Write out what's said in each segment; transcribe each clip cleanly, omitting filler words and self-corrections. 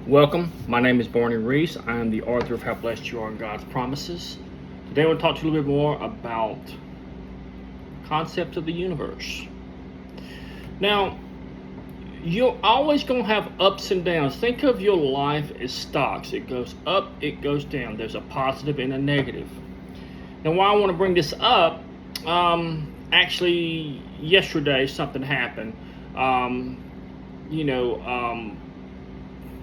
Welcome. My name is Barney Reese. I am the author of How Blessed You Are in God's Promises. Today I want to talk to you a little bit more about concept of the universe. Now, you're always going to have ups and downs. Think of your life as stocks. It goes up, it goes down. There's a positive and a negative. Now, why I want to bring this up, actually, yesterday something happened.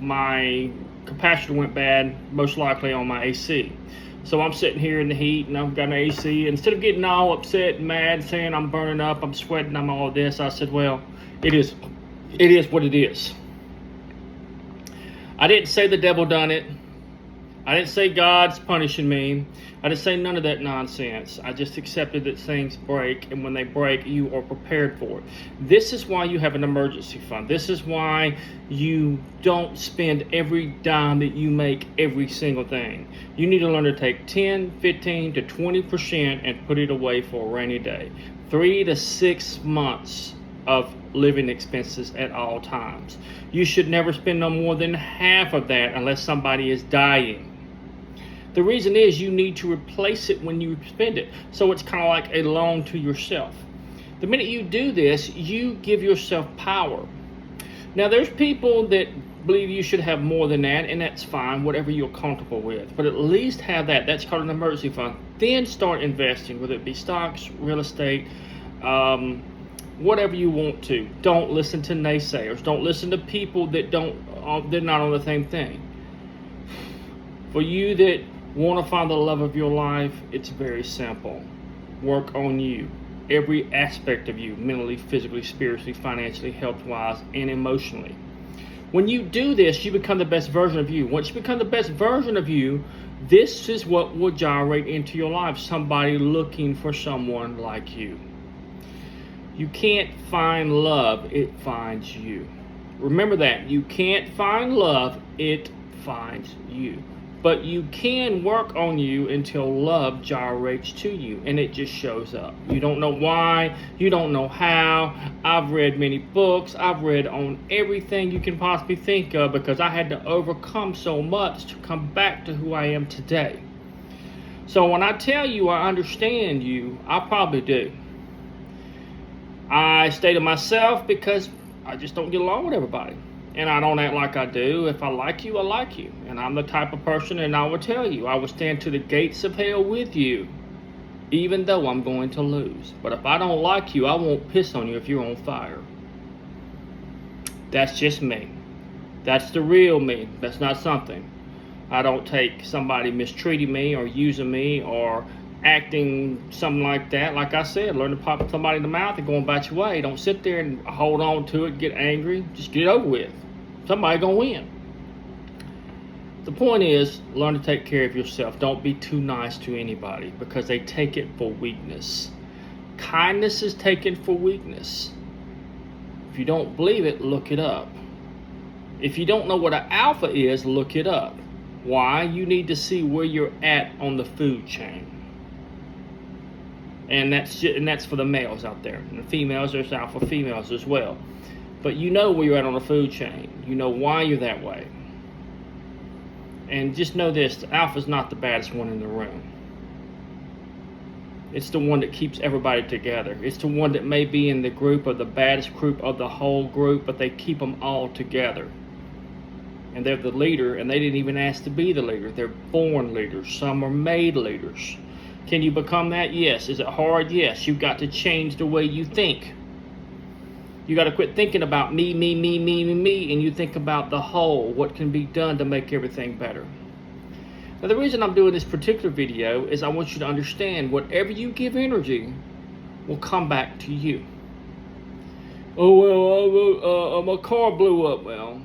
My capacitor went bad, most likely on my AC. So I'm sitting here in the heat and I've got an AC. Instead of getting all upset and mad, saying I'm burning up, I'm sweating, I'm all this, I said, well, it is what it is. I didn't say the devil done it. I didn't say God's punishing me. I didn't say none of that nonsense. I just accepted that things break, and when they break, you are prepared for it. This is why you have an emergency fund. This is why you don't spend every dime that you make every single thing. You need to learn to take 10, 15 to 20% and put it away for a rainy day. 3 to 6 months of living expenses at all times. You should never spend no more than half of that unless somebody is dying. The reason is you need to replace it when you spend it. So it's kind of like a loan to yourself. The minute you do this, you give yourself power. Now, there's people that believe you should have more than that, and that's fine, whatever you're comfortable with. But at least have that. That's called an emergency fund. Then start investing, whether it be stocks, real estate, whatever you want to. Don't listen to naysayers. Don't listen to people that they're not on the same thing. For you that want to find the love of your life, it's very simple. Work on you. Every aspect of you, mentally, physically, spiritually, financially, health-wise, and emotionally. When you do this, you become the best version of you. Once you become the best version of you, this is what will gyrate into your life. Somebody looking for someone like you. You can't find love, it finds you. Remember that. You can't find love, it finds you. But you can work on you until love gyrates to you, and it just shows up. You don't know why, you don't know how. I've read many books, I've read on everything you can possibly think of because I had to overcome so much to come back to who I am today. So when I tell you I understand you, I probably do. I stay to myself because I just don't get along with everybody. And I don't act like I do. If I like you, I like you. And I'm the type of person, and I will tell you, I will stand to the gates of hell with you, even though I'm going to lose. But if I don't like you, I won't piss on you if you're on fire. That's just me. That's the real me. That's not something. I don't take somebody mistreating me or using me or acting something like that. Like I said, learn to pop somebody in the mouth and go about your way. Don't sit there and hold on to it, get angry. Just get it over with. Somebody gonna win. The point is, learn to take care of yourself. Don't be too nice to anybody because they take it for weakness. Kindness is taken for weakness. If you don't believe it, look it up. If you don't know what an alpha is, look it up. Why? You need to see where you're at on the food chain. And that's for the males out there. And the females, there's alpha females as well. But you know where you're at on the food chain. You know why you're that way. And just know this, the alpha's not the baddest one in the room. It's the one that keeps everybody together. It's the one that may be in the group of the baddest group of the whole group, but they keep them all together. And they're the leader, and they didn't even ask to be the leader. They're born leaders. Some are made leaders. Can you become that? Yes. Is it hard? Yes. You've got to change the way you think. You got to quit thinking about me, and you think about the whole, what can be done to make everything better. Now, the reason I'm doing this particular video is I want you to understand whatever you give energy will come back to you. Oh, well, my car blew up. Well,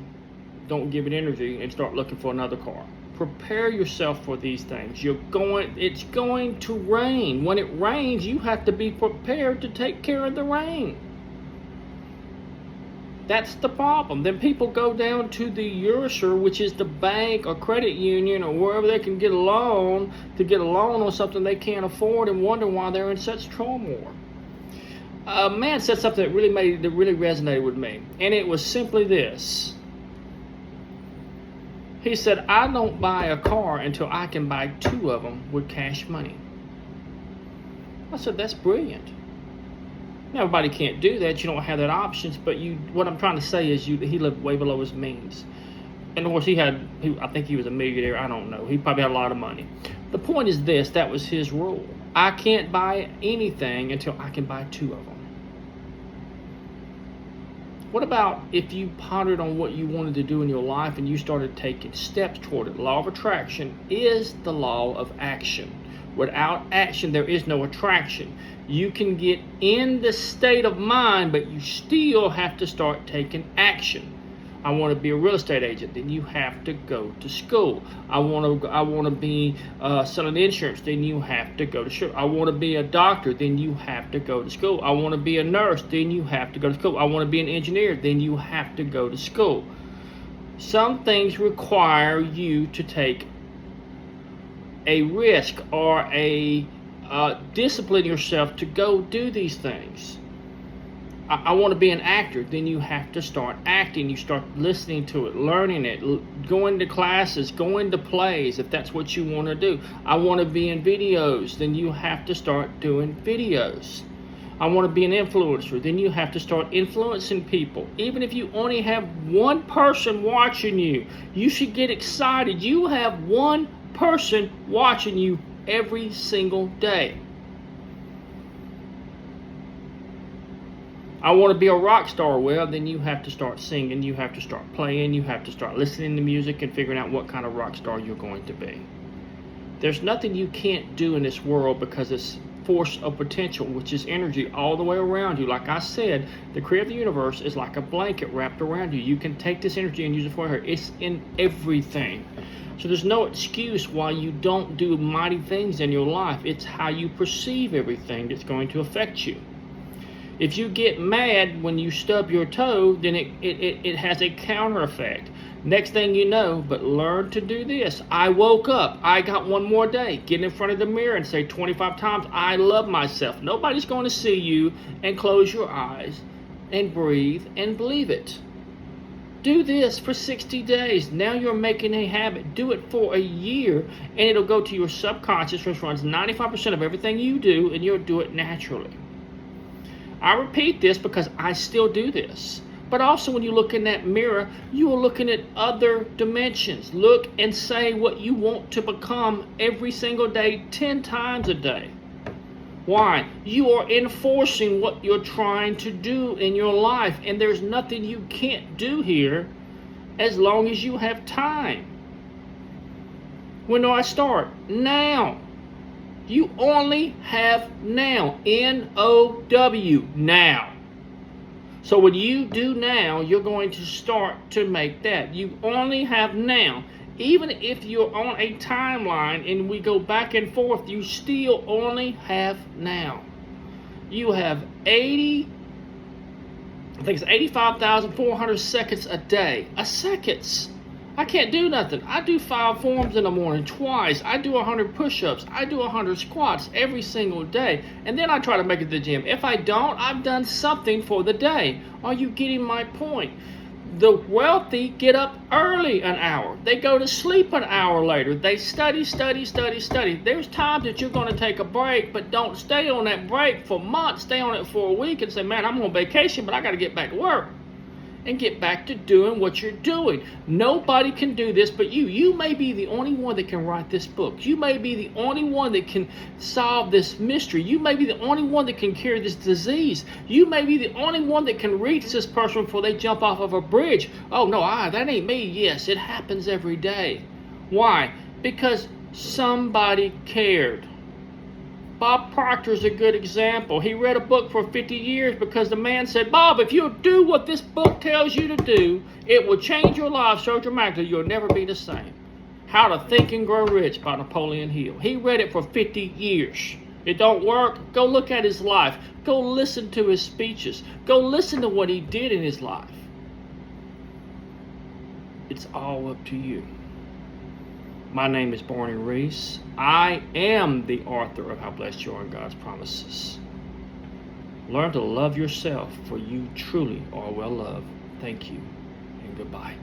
don't give it energy and start looking for another car. Prepare yourself for these things. It's going to rain. When it rains, you have to be prepared to take care of the rain. That's the problem. Then people go down to the USR, which is the bank or credit union or wherever they can get a loan on something they can't afford and wonder why they're in such turmoil. A man said something that really resonated with me, and it was simply this: He said, I don't buy a car until I can buy 2 of them with cash money. I said, that's brilliant. Now, everybody can't do that. You don't have that options. But what I'm trying to say is he lived way below his means. And of course, I think he was a millionaire. I don't know. He probably had a lot of money. The point is this, that was his rule. I can't buy anything until I can buy 2 of them. What about if you pondered on what you wanted to do in your life and you started taking steps toward it? Law of attraction is the law of action. Without action, there is no attraction. You can get in the state of mind, but you still have to start taking action. I want to be a real estate agent, then you have to go to school. I want to be selling insurance, then you have to go to school. I want to be a doctor, then you have to go to school. I want to be a nurse, then you have to go to school. I want to be an engineer, then you have to go to school. Some things require you to take a risk or discipline yourself to go do these things. I want to be an actor, then you have to start acting. You start listening to it, learning it, going to classes, going to plays if that's what you want to do. I want to be in videos, then you have to start doing videos. I want to be an influencer, then you have to start influencing people. Even if you only have one person watching you, you should get excited. You have one person watching you every single day. I want to be a rock star. Well, then you have to start singing, you have to start playing, you have to start listening to music and figuring out what kind of rock star you're going to be. There's nothing you can't do in this world because it's force of potential, which is energy all the way around you. Like I said, the creator of the universe is like a blanket wrapped around you. You can take this energy and use it for her. It's in everything. So there's no excuse why you don't do mighty things in your life. It's how you perceive everything that's going to affect you. If you get mad when you stub your toe, then it has a counter effect. Next thing you know, but learn to do this. I woke up. I got one more day. Get in front of the mirror and say 25 times, I love myself. Nobody's going to see you, and close your eyes and breathe and believe it. Do this for 60 days. Now you're making a habit. Do it for a year, and it'll go to your subconscious, which runs 95% of everything you do, and you'll do it naturally. I repeat this because I still do this. But also when you look in that mirror, you are looking at other dimensions. Look and say what you want to become every single day, 10 times a day. Why? You are enforcing what you're trying to do in your life. And there's nothing you can't do here as long as you have time. When do I start? Now. You only have now. N-O-W. Now. So when you do now, you're going to start to make that. You only have now. Even if you're on a timeline and we go back and forth, you still only have now. You have 85,400 seconds a day. Seconds. I can't do nothing. I do 5 forms in the morning twice. I do 100 push-ups. I do 100 squats every single day. And then I try to make it to the gym. If I don't, I've done something for the day. Are you getting my point? The wealthy get up early an hour. They go to sleep an hour later. They study. There's times that you're going to take a break, but don't stay on that break for months. Stay on it for a week and say, man, I'm on vacation, but I got to get back to work. And get back to doing what you're doing. Nobody can do this but you. You may be the only one that can write this book. You may be the only one that can solve this mystery. You may be the only one that can cure this disease. You may be the only one that can reach this person before they jump off of a bridge. Oh no, that ain't me. Yes, it happens every day. Why? Because somebody cared. Bob Proctor is a good example. He read a book for 50 years because the man said, Bob, if you'll do what this book tells you to do, it will change your life so dramatically you'll never be the same. How to Think and Grow Rich by Napoleon Hill. He read it for 50 years. It don't work? Go look at his life. Go listen to his speeches. Go listen to what he did in his life. It's all up to you. My name is Barney Reese. I am the author of How Blessed You Are in God's Promises. Learn to love yourself, for you truly are well loved. Thank you, and goodbye.